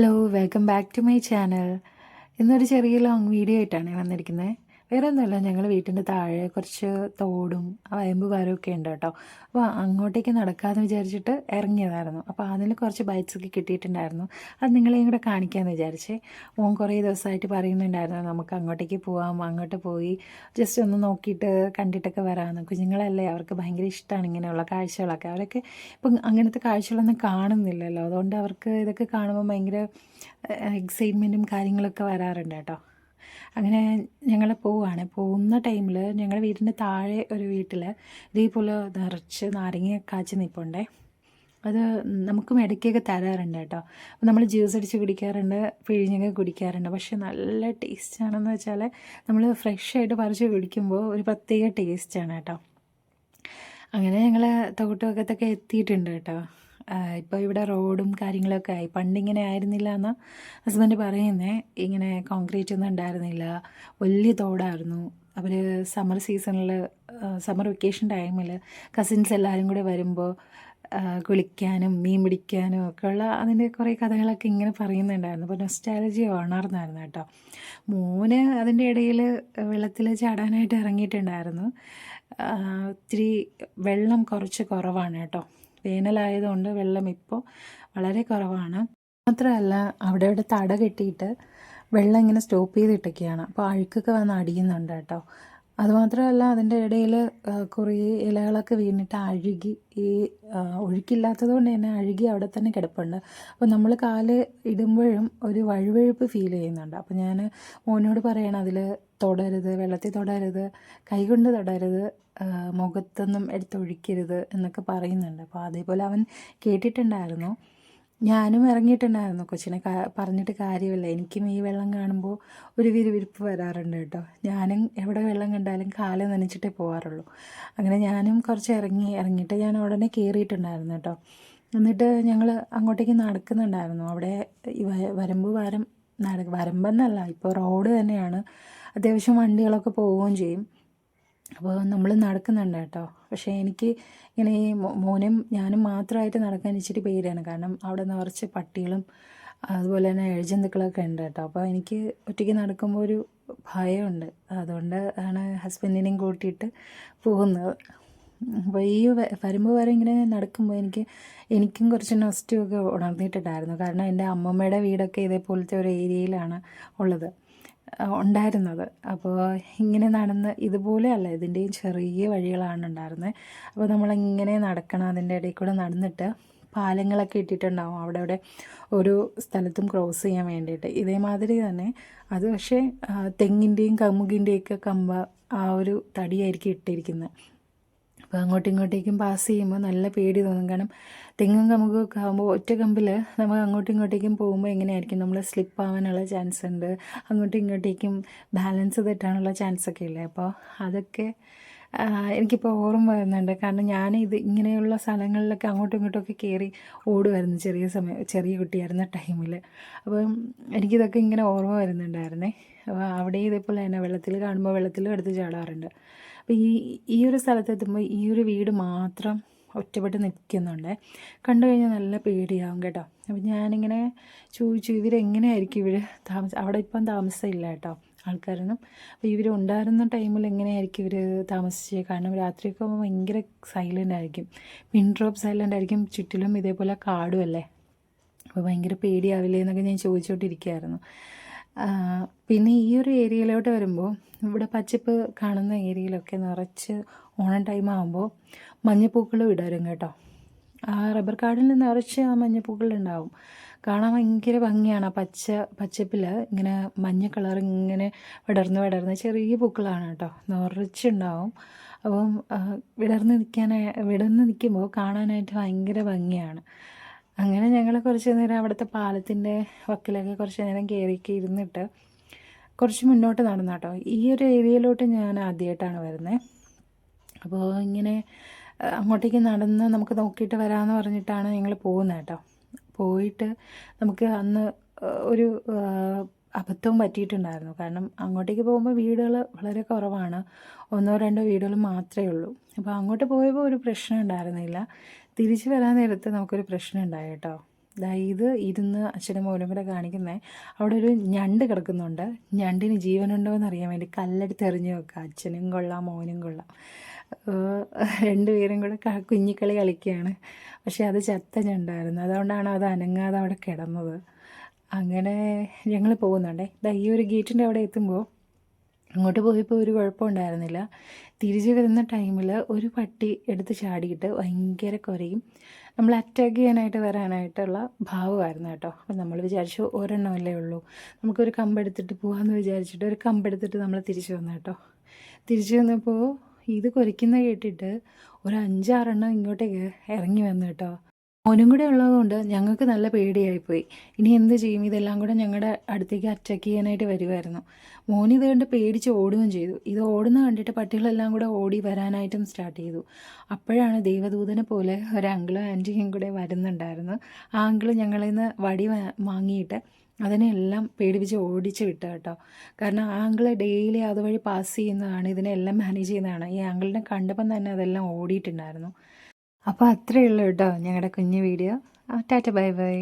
Hello welcome back to my channel. ഇന്നൊരു ചെറിയ long video ആയിട്ടാണ് വന്നിരിക്കുന്നത്. വേറെ ഒന്നുമല്ല, ഞങ്ങൾ വീട്ടിൻ്റെ താഴെ കുറച്ച് തോടും വയമ്പ് മരമൊക്കെ ഉണ്ട് കേട്ടോ. അപ്പോൾ അങ്ങോട്ടേക്ക് നടക്കാമെന്ന് വിചാരിച്ചിട്ട് ഇറങ്ങിയതായിരുന്നു. അപ്പോൾ അതിൽ കുറച്ച് ബൈറ്റ്സൊക്കെ കിട്ടിയിട്ടുണ്ടായിരുന്നു. അത് നിങ്ങളെയും കൂടെ കാണിക്കാമെന്ന് വിചാരിച്ചേ. മോൻ കുറേ ദിവസമായിട്ട് പറയുന്നുണ്ടായിരുന്നു നമുക്ക് അങ്ങോട്ടേക്ക് പോവാം, അങ്ങോട്ട് പോയി ജസ്റ്റ് ഒന്ന് നോക്കിയിട്ട് കണ്ടിട്ടൊക്കെ വരാമെന്ന്. കുഞ്ഞുങ്ങളല്ലേ, അവർക്ക് ഭയങ്കര ഇഷ്ടമാണ് ഇങ്ങനെയുള്ള കാഴ്ചകളൊക്കെ. അവരൊക്കെ ഇപ്പം അങ്ങനത്തെ കാഴ്ചകളൊന്നും കാണുന്നില്ലല്ലോ, അതുകൊണ്ട് അവർക്ക് ഇതൊക്കെ കാണുമ്പോൾ ഭയങ്കര എക്സൈറ്റ്മെൻറ്റും കാര്യങ്ങളൊക്കെ വരാറുണ്ട് കേട്ടോ. അങ്ങനെ ഞങ്ങൾ പോകുന്ന ടൈമിൽ ഞങ്ങളുടെ വീടിൻ്റെ താഴെ ഒരു വീട്ടിൽ ഇതേപോലെ നിറച്ച് നാരങ്ങ കാച്ചി നിൽപ്പുണ്ടേ. അത് നമുക്കും ഇടയ്ക്കൊക്കെ തരാറുണ്ട് കേട്ടോ. അപ്പോൾ നമ്മൾ ജ്യൂസ് അടിച്ച് കുടിക്കാറുണ്ട്, പിഴിഞ്ഞൊക്കെ കുടിക്കാറുണ്ട്. പക്ഷേ നല്ല ടേസ്റ്റാണെന്ന് വെച്ചാൽ നമ്മൾ ഫ്രഷായിട്ട് പറിച്ച് കുടിക്കുമ്പോൾ ഒരു പ്രത്യേക ടേസ്റ്റാണ് കേട്ടോ. അങ്ങനെ ഞങ്ങൾ തോട്ടുവക്കത്തൊക്കെ എത്തിയിട്ടുണ്ട് കേട്ടോ. ഇപ്പോൾ ഇവിടെ റോഡും കാര്യങ്ങളൊക്കെ ആയി. പണ്ടിങ്ങനെ ആയിരുന്നില്ല എന്ന് ഹസ്ബൻഡ് പറയുന്നേ. ഇങ്ങനെ കോൺക്രീറ്റ് ഒന്നും ഉണ്ടായിരുന്നില്ല, വലിയ തോടായിരുന്നു. അവർ സമ്മർ സീസണിൽ, സമ്മർ വെക്കേഷൻ ടൈമിൽ കസിൻസ് എല്ലാവരും കൂടെ വരുമ്പോൾ കുളിക്കാനും മീൻ പിടിക്കാനും ഒക്കെ ഉള്ള അതിൻ്റെ കുറേ കഥകളൊക്കെ ഇങ്ങനെ പറയുന്നുണ്ടായിരുന്നു. അപ്പോൾ നൊസ്റ്റാലജി ഉണർന്നായിരുന്നു കേട്ടോ. മോന് അതിൻ്റെ ഇടയിൽ വെള്ളത്തിൽ ചാടാനായിട്ട് ഇറങ്ങിയിട്ടുണ്ടായിരുന്നു. ഇത്തിരി വെള്ളം കുറച്ച് കുറവാണ് കേട്ടോ. വേനലായതുകൊണ്ട് വെള്ളം ഇപ്പോൾ വളരെ കുറവാണ്. മാത്രമല്ല അവിടെ തട കെട്ടിയിട്ട് വെള്ളം ഇങ്ങനെ സ്റ്റോപ്പ് ചെയ്തിട്ടൊക്കെയാണ്. അപ്പോൾ അഴുക്കൊക്കെ വന്ന് അടിയുന്നുണ്ട് കേട്ടോ. അതുമാത്രമല്ല അതിൻ്റെ ഇടയിൽ കുറേ ഇലകളൊക്കെ വീണിട്ട് അഴുകി, ഈ ഒഴുക്കില്ലാത്തത് കൊണ്ട് തന്നെ അഴുകി അവിടെ തന്നെ കിടപ്പുണ്ട്. അപ്പോൾ നമ്മൾ കാല് ഇടുമ്പോഴും ഒരു വഴുവഴുപ്പ് ഫീൽ ചെയ്യുന്നുണ്ട്. അപ്പോൾ ഞാൻ മോനോട് പറയണം അതിൽ തൊടരുത്, വെള്ളത്തിൽ തൊടരുത്, കൈകൊണ്ട് തൊടരുത്, മുഖത്തൊന്നും എടുത്തൊഴിക്കരുത് എന്നൊക്കെ പറയുന്നുണ്ട്. അപ്പോൾ അതേപോലെ അവൻ കേട്ടിട്ടുണ്ടായിരുന്നു. ഞാനും ഇറങ്ങിയിട്ടുണ്ടായിരുന്നു. കൊച്ചിനെ പറഞ്ഞിട്ട് കാര്യമില്ല, എനിക്കും ഈ വെള്ളം കാണുമ്പോൾ ഒരു വിരുവിരിപ്പ് വരാറുണ്ട് കേട്ടോ. ഞാനും എവിടെ വെള്ളം കണ്ടാലും കാല് നനച്ചിട്ടേ പോകാറുള്ളൂ. അങ്ങനെ ഞാനും കുറച്ച് ഇറങ്ങിയിട്ട് ഞാൻ ഉടനെ കയറിയിട്ടുണ്ടായിരുന്നു കേട്ടോ. എന്നിട്ട് ഞങ്ങൾ അങ്ങോട്ടേക്ക് നടക്കുന്നുണ്ടായിരുന്നു. അവിടെ ഈ വരമ്പെന്നല്ല, ഇപ്പോൾ റോഡ് തന്നെയാണ്. അത്യാവശ്യം വണ്ടികളൊക്കെ പോവുകയും ചെയ്യും. അപ്പോൾ നമ്മൾ നടക്കുന്നുണ്ട് കേട്ടോ. പക്ഷേ എനിക്ക് ഇങ്ങനെ ഈ മോനും ഞാനും മാത്രമായിട്ട് നടക്കാൻ ഇച്ചിരി പേടിയാണ്. കാരണം അവിടെ നിറച്ച് പട്ടികളും അതുപോലെ തന്നെ ഇഴജന്തുക്കളൊക്കെ ഉണ്ട് കേട്ടോ. അപ്പോൾ എനിക്ക് ഒറ്റയ്ക്ക് നടക്കുമ്പോൾ ഒരു ഭയമുണ്ട്. അതുകൊണ്ട് ആണ് ഹസ്ബൻഡിനെയും കൂട്ടിയിട്ട് പോകുന്നത്. അപ്പോൾ ഈ വരുമ്പോൾ വരെ ഇങ്ങനെ നടക്കുമ്പോൾ എനിക്കും കുറച്ച് നൊസ്റ്റുമൊക്കെ ഉണർന്നിട്ടുണ്ടായിരുന്നു. കാരണം എൻ്റെ അമ്മമ്മയുടെ വീടൊക്കെ ഇതേപോലത്തെ ഒരു ഏരിയയിലാണ് ഉണ്ടായിരുന്നത്. അപ്പോൾ ഇങ്ങനെ നടന്ന് ഇതുപോലെയല്ല, ഇതിൻ്റെയും ചെറിയ വഴികളാണ് ഉണ്ടായിരുന്നത്. അപ്പോൾ നമ്മളിങ്ങനെ നടക്കണം. അതിൻ്റെ ഇടയിൽ കൂടെ നടന്നിട്ട് പാലങ്ങളൊക്കെ ഇട്ടിട്ടുണ്ടാവും അവിടെ ഓരോ സ്ഥലത്തും ക്രോസ് ചെയ്യാൻ വേണ്ടിയിട്ട്. ഇതേമാതിരി തന്നെ അത് പക്ഷേ തെങ്ങിൻ്റെയും കമുകിൻ്റെയൊക്കെ ആ ഒരു തടിയായിരിക്കും ഇട്ടിരിക്കുന്നത്. അപ്പോൾ അങ്ങോട്ടും ഇങ്ങോട്ടേക്കും പാസ് ചെയ്യുമ്പോൾ നല്ല പേടി തോന്നും. കാരണം തെങ്ങും കമുകൊക്കെ ആകുമ്പോൾ ഒറ്റ കമ്പിൽ നമ്മൾ അങ്ങോട്ടും ഇങ്ങോട്ടേക്കും പോകുമ്പോൾ എങ്ങനെയായിരിക്കും, നമ്മൾ സ്ലിപ്പ് ആവാനുള്ള ചാൻസ് ഉണ്ട്. അങ്ങോട്ടും ഇങ്ങോട്ടേക്കും ബാലൻസ് തെറ്റാനുള്ള ചാൻസൊക്കെ ഇല്ലേ. അപ്പോൾ അതൊക്കെ എനിക്കിപ്പോൾ ഓർമ്മ വരുന്നുണ്ട്. കാരണം ഇങ്ങനെയുള്ള സ്ഥലങ്ങളിലൊക്കെ അങ്ങോട്ടും ഇങ്ങോട്ടുമൊക്കെ കയറി ഓടുമായിരുന്നു ചെറിയ കുട്ടിയായിരുന്ന ടൈമിൽ. അപ്പം എനിക്കിതൊക്കെ ഇങ്ങനെ ഓർമ്മ വരുന്നുണ്ടായിരുന്നേ. അപ്പോൾ അവിടെ ഇതേപോലെ തന്നെ വെള്ളത്തിൽ കാണുമ്പോൾ വെള്ളത്തിലും എടുത്ത് ചാടാറുണ്ട്. അപ്പോൾ ഈ ഒരു സ്ഥലത്തെത്തുമ്പോൾ ഈ ഒരു വീട് മാത്രം ഒറ്റപ്പെട്ട് നിൽക്കുന്നുണ്ട്. കണ്ടു കഴിഞ്ഞാൽ നല്ല പേടിയാവും കേട്ടോ. അപ്പോൾ ഞാനിങ്ങനെ ചോദിച്ചു, ഇവരെങ്ങനെയായിരിക്കും അവിടെ ഇപ്പം താമസമില്ല കേട്ടോ ആൾക്കാരൊന്നും. അപ്പോൾ ഇവരുണ്ടായിരുന്ന ടൈമിൽ എങ്ങനെയായിരിക്കും ഇവർ താമസിച്ചത്? കാരണം രാത്രിയൊക്കെ ആകുമ്പോൾ ഭയങ്കര സൈലൻ്റ് ആയിരിക്കും, പിൻ ഡ്രോപ്പ് സൈലൻ്റ് ആയിരിക്കും. ചുറ്റിലും ഇതേപോലെ കാടും അല്ലേ. അപ്പോൾ ഭയങ്കര പേടിയാവില്ലേ എന്നൊക്കെ ഞാൻ ചോദിച്ചുകൊണ്ടിരിക്കുകയായിരുന്നു. പിന്നെ ഈ ഒരു ഏരിയയിലോട്ട് വരുമ്പോൾ ഇവിടെ പച്ചപ്പ് കാണുന്ന ഏരിയയിലൊക്കെ നിറച്ച് ഓണം ടൈം ആകുമ്പോൾ മഞ്ഞപ്പൂക്കൾ വിടരും കേട്ടോ. ആ റബ്ബർ കാടിൽ നിറച്ച് ആ മഞ്ഞപ്പൂക്കളുണ്ടാവും. കാണാൻ ഭയങ്കര ഭംഗിയാണ്. ആ പച്ചപ്പിൽ ഇങ്ങനെ മഞ്ഞ കളർ ഇങ്ങനെ വിടർന്ന് ചെറിയ പൂക്കളാണ് കേട്ടോ, നിറച്ചുണ്ടാവും. അപ്പം വിടർന്ന് നിൽക്കുമ്പോൾ കാണാനായിട്ട് ഭയങ്കര ഭംഗിയാണ്. അങ്ങനെ ഞങ്ങൾ കുറച്ച് നേരം അവിടുത്തെ പാലത്തിൻ്റെ വക്കിലൊക്കെ കുറച്ച് നേരം കയറിയൊക്കെ ഇരുന്നിട്ട് കുറച്ച് മുന്നോട്ട് നടന്നു കേട്ടോ. ഈ ഒരു ഏരിയയിലോട്ട് ഞാൻ ആദ്യമായിട്ടാണ് വരുന്നത്. അപ്പോൾ ഇങ്ങനെ അങ്ങോട്ടേക്ക് നടന്ന് നമുക്ക് നോക്കിയിട്ട് വരാമെന്ന് പറഞ്ഞിട്ടാണ് ഞങ്ങൾ പോകുന്നത് കേട്ടോ. പോയിട്ട് നമുക്ക് അന്ന് ഒരു അബദ്ധവും പറ്റിയിട്ടുണ്ടായിരുന്നു. കാരണം അങ്ങോട്ടേക്ക് പോകുമ്പോൾ വീടുകൾ വളരെ കുറവാണ്, 1-2 വീടുകൾ മാത്രമേ ഉള്ളൂ. അപ്പോൾ അങ്ങോട്ട് പോയപ്പോൾ ഒരു പ്രശ്നം ഉണ്ടായിരുന്നില്ല. തിരിച്ച് വരാൻ നേരത്ത് നമുക്കൊരു പ്രശ്നം ഉണ്ടായി കേട്ടോ. ദാ ഇത് ഇരുന്ന് അച്ഛനും മോനും കൂടെ കാണിക്കുന്നത്. അവിടെ ഒരു ഞണ്ട് കിടക്കുന്നുണ്ട്. ഞണ്ടിന് ജീവനുണ്ടോ എന്ന് അറിയാൻ വേണ്ടി കല്ലെടുത്ത് എറിഞ്ഞ് വെക്കുക. അച്ഛനും കൊള്ളാം, മോനും കൊള്ളാം. രണ്ടുപേരും കൂടെ കുഞ്ഞിക്കളി കളിക്കുകയാണ്. പക്ഷേ അത് ചത്ത ഞണ്ടായിരുന്നു. അതുകൊണ്ടാണ് അത് അനങ്ങാതെ അവിടെ കിടന്നത്. അങ്ങനെ ഞങ്ങൾ പോകുന്നുണ്ടേ. ദാ ഈ ഒരു ഗേറ്റിൻ്റെ അവിടെ എത്തുമ്പോൾ അങ്ങോട്ട് പോയപ്പോൾ ഒരു കുഴപ്പമുണ്ടായിരുന്നില്ല. തിരിച്ച് വരുന്ന ടൈമിൽ ഒരു പട്ടി എടുത്ത് ചാടിയിട്ട് ഭയങ്കര കുരയും നമ്മൾ അറ്റാക്ക് ചെയ്യാനായിട്ട് വരാനായിട്ടുള്ള ഭാവമായിരുന്നു കേട്ടോ. അപ്പം നമ്മൾ വിചാരിച്ചു ഒരെണ്ണമല്ലേ ഉള്ളൂ, നമുക്കൊരു കമ്പെടുത്തിട്ട് പോകാമെന്ന് വിചാരിച്ചിട്ട് ഒരു കമ്പെടുത്തിട്ട് നമ്മൾ തിരിച്ചു വന്നു കേട്ടോ. തിരിച്ചു വന്നപ്പോൾ ഇത് കുരയ്ക്കുന്ന കേട്ടിട്ട് ഒരു 5-6 ഇങ്ങോട്ടേക്ക് ഇറങ്ങി വന്നു കേട്ടോ. മോനും കൂടെ ഉള്ളതുകൊണ്ട് ഞങ്ങൾക്ക് നല്ല പേടിയായിപ്പോയി. ഇനി എന്ത് ചെയ്യും, ഇതെല്ലാം കൂടെ ഞങ്ങളുടെ അടുത്തേക്ക് അറ്റാക്ക് ചെയ്യാനായിട്ട് വരുമായിരുന്നു. മോനിത് കണ്ട് പേടിച്ച് ഓടുകയും ചെയ്തു. ഇത് ഓടുന്ന കണ്ടിട്ട് പട്ടികളെല്ലാം കൂടെ ഓടി വരാനായിട്ടും സ്റ്റാർട്ട് ചെയ്തു. അപ്പോഴാണ് ദൈവദൂതനെ പോലെ ഒരു അങ്കിളും ആൻറ്റിയും കൂടെ വരുന്നുണ്ടായിരുന്നു. ആ അങ്കിള് ഞങ്ങളിൽ നിന്ന് വടി വാങ്ങിയിട്ട് അതിനെല്ലാം പേടിപ്പിച്ച് ഓടിച്ച് വിട്ടു കേട്ടോ. കാരണം ആ അങ്കിള് ഡെയിലി അതുവഴി പാസ് ചെയ്യുന്നതാണ്, ഇതിനെല്ലാം മാനേജ് ചെയ്യുന്നതാണ്. ഈ അങ്കിളിനെ കണ്ടപ്പം തന്നെ അതെല്ലാം ഓടിയിട്ടുണ്ടായിരുന്നു. അപ്പോൾ അത്രയേ ഉള്ളൂ കേട്ടോ ഞങ്ങളുടെ കുഞ്ഞു വീഡിയോ. Tata bye bye.